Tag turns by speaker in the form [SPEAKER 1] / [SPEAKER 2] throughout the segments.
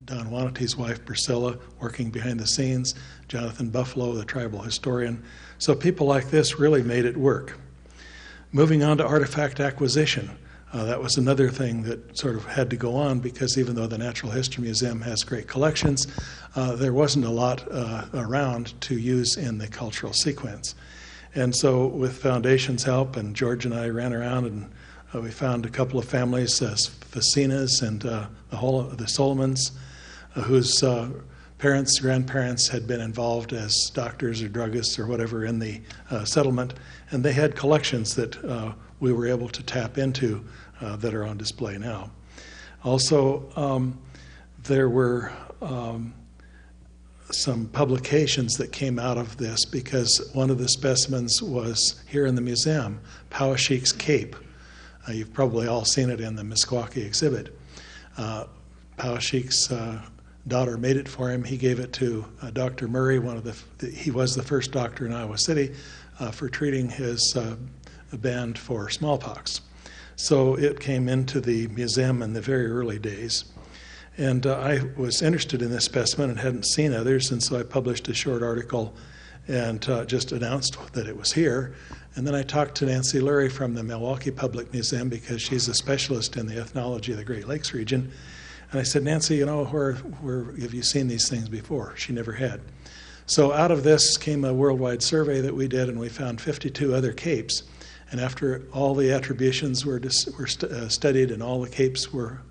[SPEAKER 1] Don Wanete's wife, Priscilla, working behind the scenes, Jonathan Buffalo, the tribal historian. So people like this really made it work. Moving on to artifact acquisition. That was another thing that sort of had to go on because even though the Natural History Museum has great collections, there wasn't a lot around to use in the cultural sequence. And so with Foundation's help, and George and I ran around and we found a couple of families, Facinas and the Solomons, whose parents, grandparents had been involved as doctors or druggists or whatever in the settlement, and they had collections that we were able to tap into that are on display now. Also, there were some publications that came out of this because one of the specimens was here in the museum, Powashik's Cape. You've probably all seen it in the Meskwaki exhibit. Powashik's daughter made it for him. He gave it to Dr. Murray, he was the first doctor in Iowa City for treating his band for smallpox. So it came into the museum in the very early days. And I was interested in this specimen and hadn't seen others, and so I published a short article and just announced that it was here. And then I talked to Nancy Lurie from the Milwaukee Public Museum because she's a specialist in the ethnology of the Great Lakes region. And I said, Nancy, you know, where have you seen these things before? She never had. So out of this came a worldwide survey that we did, and we found 52 other capes. And after all the attributions were studied and all the capes were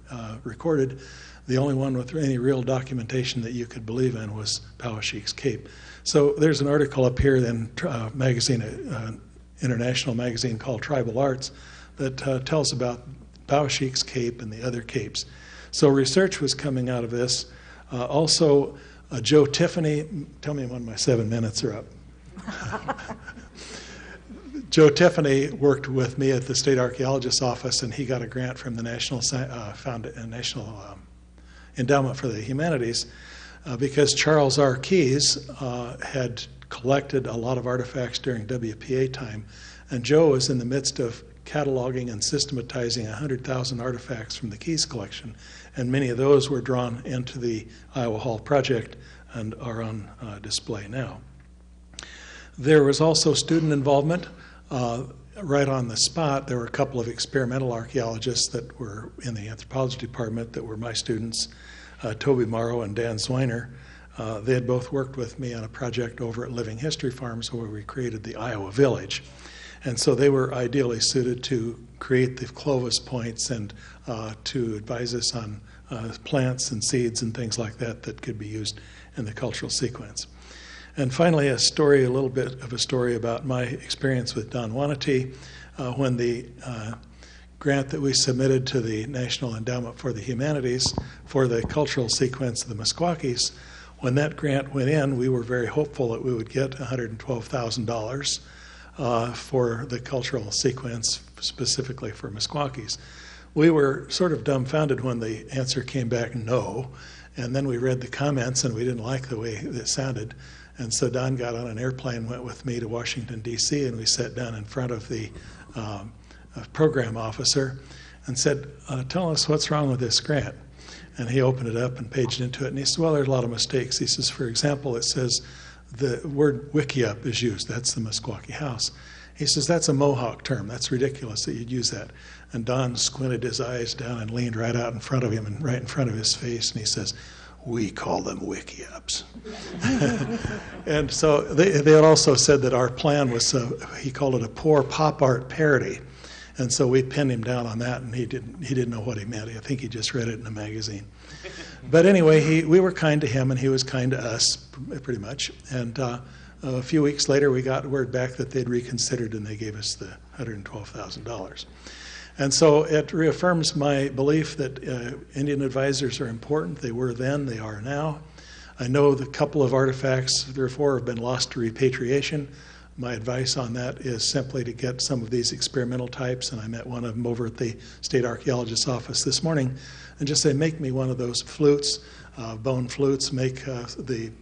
[SPEAKER 1] recorded, the only one with any real documentation that you could believe in was Powashik's Cape. So there's an article up here in international magazine called Tribal Arts that tells about Powashik's Cape and the other capes. So research was coming out of this. Also, Joe Tiffany, tell me when my 7 minutes are up. Joe Tiffany worked with me at the State Archaeologist's Office, and he got a grant from the National Endowment for the Humanities because Charles R. Keyes had collected a lot of artifacts during WPA time, and Joe was in the midst of cataloging and systematizing 100,000 artifacts from the Keyes collection, and many of those were drawn into the Iowa Hall project and are on display now. There was also student involvement. Right on the spot, there were a couple of experimental archaeologists that were in the anthropology department that were my students, Toby Morrow and Dan Zwiner. They had both worked with me on a project over at Living History Farms where we created the Iowa Village. And so they were ideally suited to create the Clovis points and to advise us on plants and seeds and things like that that could be used in the cultural sequence. And finally, a little bit of a story about my experience with Don Wanete when the grant that we submitted to the National Endowment for the Humanities for the cultural sequence of the Meskwakis. When that grant went in, we were very hopeful that we would get $112,000 for the cultural sequence, specifically for Meskwakis. We were sort of dumbfounded when the answer came back no, and then we read the comments and we didn't like the way it sounded. And so Don got on an airplane, went with me to Washington, D.C., and we sat down in front of the program officer and said, tell us what's wrong with this grant. And he opened it up and paged into it, and he said, well, there's a lot of mistakes. He says, for example, it says the word wikiup is used. That's the Meskwaki house. He says, that's a Mohawk term. That's ridiculous that you'd use that. And Don squinted his eyes down and leaned right out in front of him and right in front of his face, and he says, we call them wikiups. And so they had also said that our plan was, he called it a poor pop art parody. And so we pinned him down on that, and he didn't know what he meant. I think he just read it in a magazine. But anyway, we were kind to him, and he was kind to us, pretty much. And a few weeks later, we got word back that they'd reconsidered, and they gave us the $112,000. And so it reaffirms my belief that Indian advisors are important. They were then, they are now. I know the couple of artifacts, 3 or 4, have been lost to repatriation. My advice on that is simply to get some of these experimental types, and I met one of them over at the State Archaeologist's Office this morning, and just say, make me one of those flutes, bone flutes, make the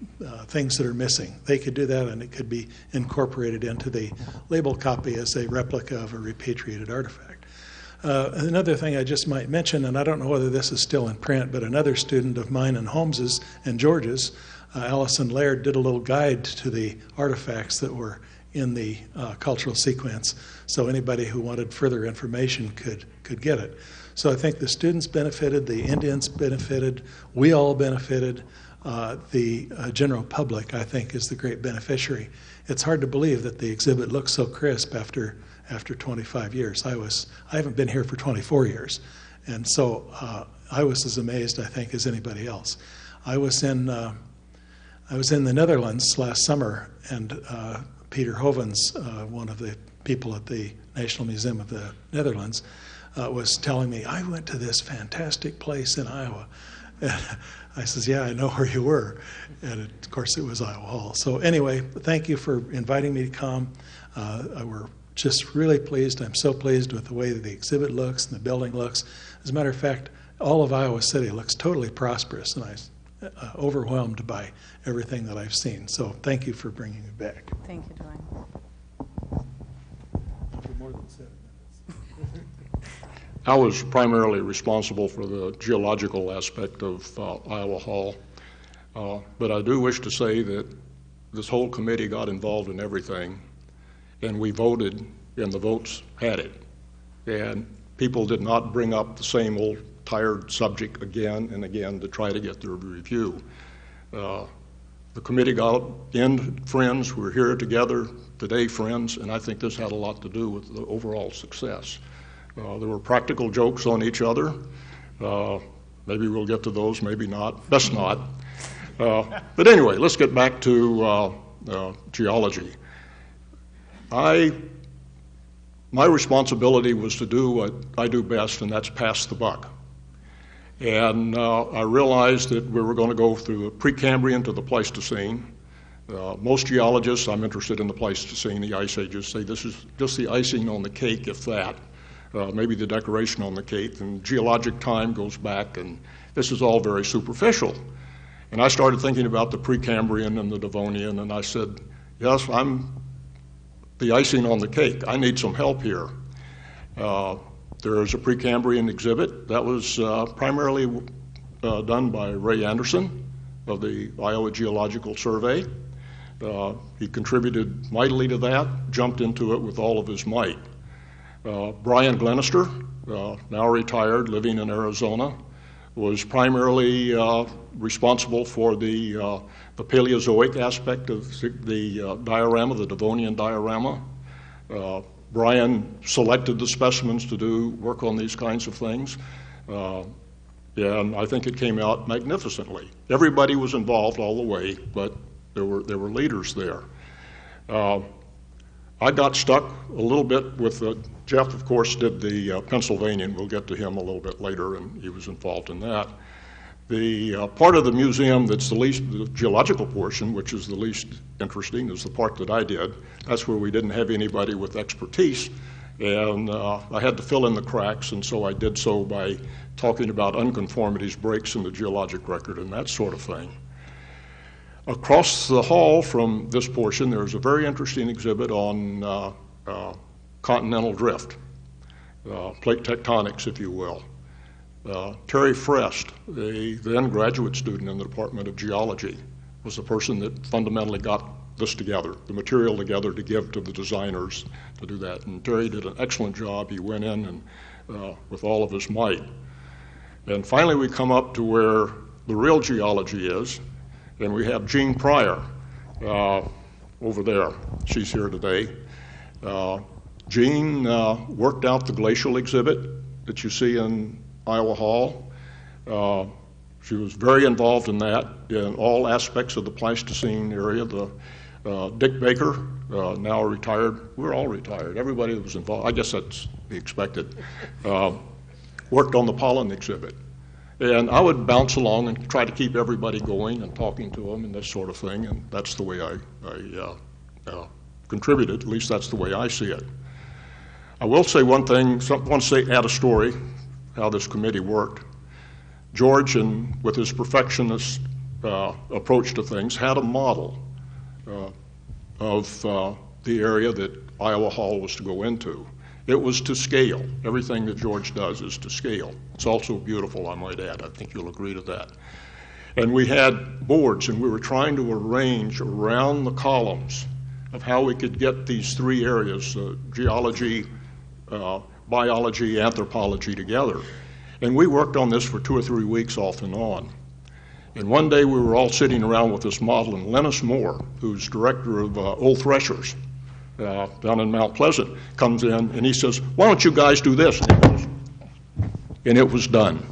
[SPEAKER 1] things that are missing. They could do that, and it could be incorporated into the label copy as a replica of a repatriated artifact. Another thing I just might mention, and I don't know whether this is still in print, but another student of mine and Holmes's and George's, Allison Laird, did a little guide to the artifacts that were in the cultural sequence, so anybody who wanted further information could get it. So I think the students benefited, the Indians benefited, we all benefited. The general public, I think, is the great beneficiary. It's hard to believe that the exhibit looks so crisp after 25 years. I haven't been here for 24 years, and so I was as amazed, I think, as anybody else. I was in the Netherlands last summer, and Peter Hovens, one of the people at the National Museum of the Netherlands, was telling me, I went to this fantastic place in Iowa. And I says, yeah, I know where you were. And of course, it was Iowa Hall. So anyway, thank you for inviting me to come. We're just really pleased. I'm so pleased with the way that the exhibit looks and the building looks. As a matter of fact, all of Iowa City looks totally prosperous, and I'm overwhelmed by everything that I've seen. So thank you for bringing me back.
[SPEAKER 2] Thank you, Duane.
[SPEAKER 1] For more than 7 minutes.
[SPEAKER 3] I was primarily responsible for the geological aspect of Iowa Hall, but I do wish to say that this whole committee got involved in everything, and we voted, and the votes had it. And people did not bring up the same old tired subject again and again to try to get their review. The committee got in friends. We're here together today, friends, and I think this had a lot to do with the overall success. There were practical jokes on each other. Maybe we'll get to those, maybe not. Best not. But anyway, let's get back to geology. My responsibility was to do what I do best, and that's pass the buck. And I realized that we were going to go through the Precambrian to the Pleistocene. Most geologists, I'm interested in the Pleistocene, the Ice Ages, say this is just the icing on the cake, if that. Maybe the decoration on the cake, and geologic time goes back, and this is all very superficial. And I started thinking about the Precambrian and the Devonian, and I said, yes, I'm the icing on the cake. I need some help here. There is a Precambrian exhibit that was primarily done by Ray Anderson of the Iowa Geological Survey. He contributed mightily to that, jumped into it with all of his might. Brian Glenister, now retired, living in Arizona, was primarily responsible for the Paleozoic aspect of the diorama, the Devonian diorama. Brian selected the specimens to do work on these kinds of things, and I think it came out magnificently. Everybody was involved all the way, but there were leaders there. I got stuck a little bit with Jeff, of course, did the Pennsylvanian. We'll get to him a little bit later, and he was involved in that. The part of the museum that's the least, the geological portion, which is the least interesting, is the part that I did. That's where we didn't have anybody with expertise, and I had to fill in the cracks, and so I did so by talking about unconformities, breaks in the geologic record, and that sort of thing. Across the hall from this portion, there's a very interesting exhibit on continental drift, plate tectonics, if you will. Terry Frest, the then graduate student in the Department of Geology, was the person that fundamentally got this together, the material together to give to the designers to do that. And Terry did an excellent job. He went in and with all of his might. And finally we come up to where the real geology is, and we have Jean Pryor over there. She's here today. Jean worked out the glacial exhibit that you see in Iowa Hall. She was very involved in that, in all aspects of the Pleistocene area. Dick Baker, now retired, we're all retired, everybody that was involved, I guess that's to be expected, worked on the pollen exhibit. And I would bounce along and try to keep everybody going and talking to them and this sort of thing, and that's the way I contributed, at least that's the way I see it. I will say one thing, once they add a story, how this committee worked. George, with his perfectionist approach to things, had a model of the area that Iowa Hall was to go into. It was to scale. Everything that George does is to scale. It's also beautiful, I might add. I think you'll agree to that. And we had boards, and we were trying to arrange around the columns of how we could get these three areas, geology, biology, anthropology together. And we worked on this for 2 or 3 weeks off and on. And one day we were all sitting around with this model, and Lennis Moore, who's director of Old Threshers down in Mount Pleasant, comes in and he says, "Why don't you guys do this?" And it was done.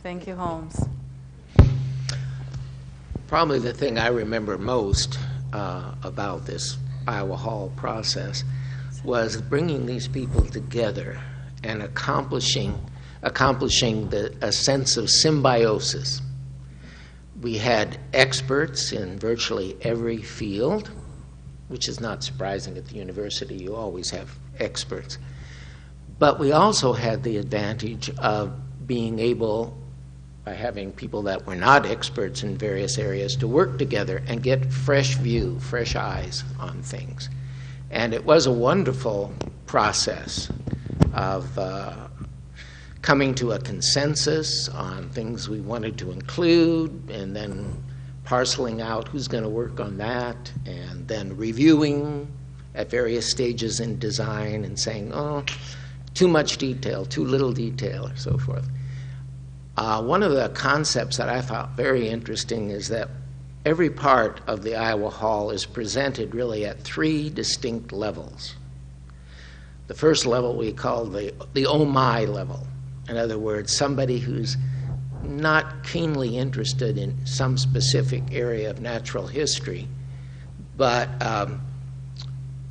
[SPEAKER 2] Thank you, Holmes.
[SPEAKER 4] Probably the thing I remember most about this Iowa Hall process was bringing these people together and accomplishing a sense of symbiosis. We had experts in virtually every field, which is not surprising at the university. You always have experts. But we also had the advantage of being able, by having people that were not experts in various areas, to work together and get fresh view, fresh eyes on things. And it was a wonderful process of coming to a consensus on things we wanted to include, and then parceling out who's going to work on that, and then reviewing at various stages in design and saying, oh, too much detail, too little detail, or so forth. One of the concepts that I found very interesting is that every part of the Iowa Hall is presented really at 3 distinct levels. The first level we call the oh my level. In other words, somebody who's not keenly interested in some specific area of natural history, but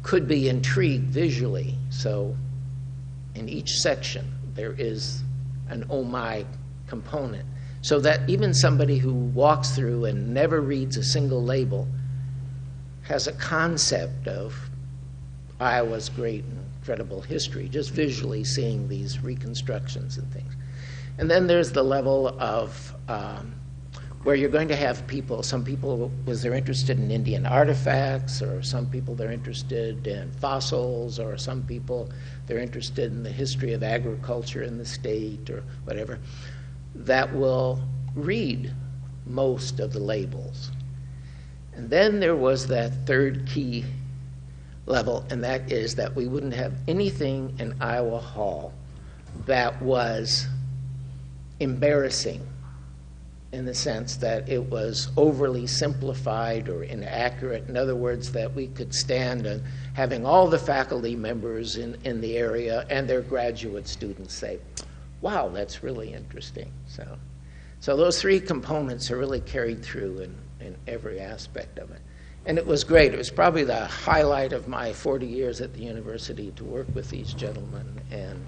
[SPEAKER 4] could be intrigued visually. So in each section there is an oh my component, so that even somebody who walks through and never reads a single label has a concept of Iowa's great and incredible history, just visually seeing these reconstructions and things. And then there's the level of where you're going to have people, some people, because they're interested in Indian artifacts, or some people they're interested in fossils, or some people they're interested in the history of agriculture in the state, or whatever, that will read most of the labels. And then there was that third key level, and that is that we wouldn't have anything in Iowa Hall that was embarrassing, in the sense that it was overly simplified or inaccurate. In other words, that we could stand and having all the faculty members in the area and their graduate students say, wow, that's really interesting. So those 3 components are really carried through in every aspect of it. And it was great. It was probably the highlight of my 40 years at the university to work with these gentlemen. And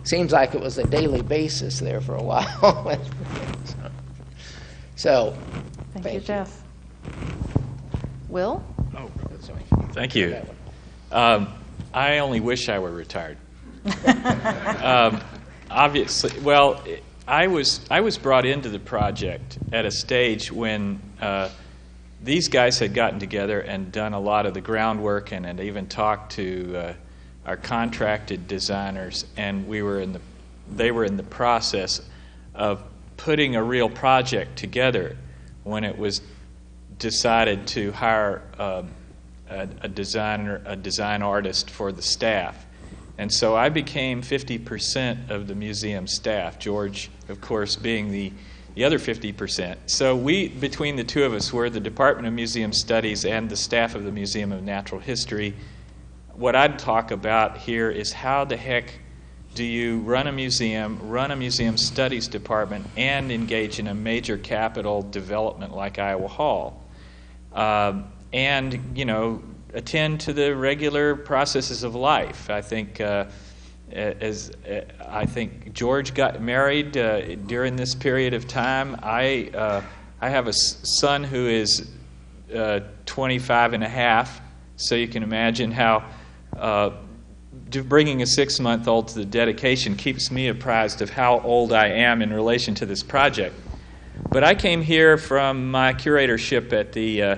[SPEAKER 4] seems like it was a daily basis there for a while. So
[SPEAKER 2] Thank you, Jeff. Will?
[SPEAKER 4] Oh, sorry.
[SPEAKER 5] Thank you. I only wish I were retired. Obviously, well, I was brought into the project at a stage when these guys had gotten together and done a lot of the groundwork, and had even talked to our contracted designers, and they were in the process of putting a real project together when it was decided to hire a design artist for the staff. And so I became 50% of the museum staff, George, of course, being the other 50%. So we, between the two of us, were the Department of Museum Studies and the staff of the Museum of Natural History. What I'd talk about here is how the heck do you run a museum studies department, and engage in a major capital development like Iowa Hall, and, attend to the regular processes of life. I think I think George got married during this period of time. I have a son who is 25 and a half, so you can imagine how bringing a 6-month-old to the dedication keeps me apprised of how old I am in relation to this project. But I came here from my curatorship at the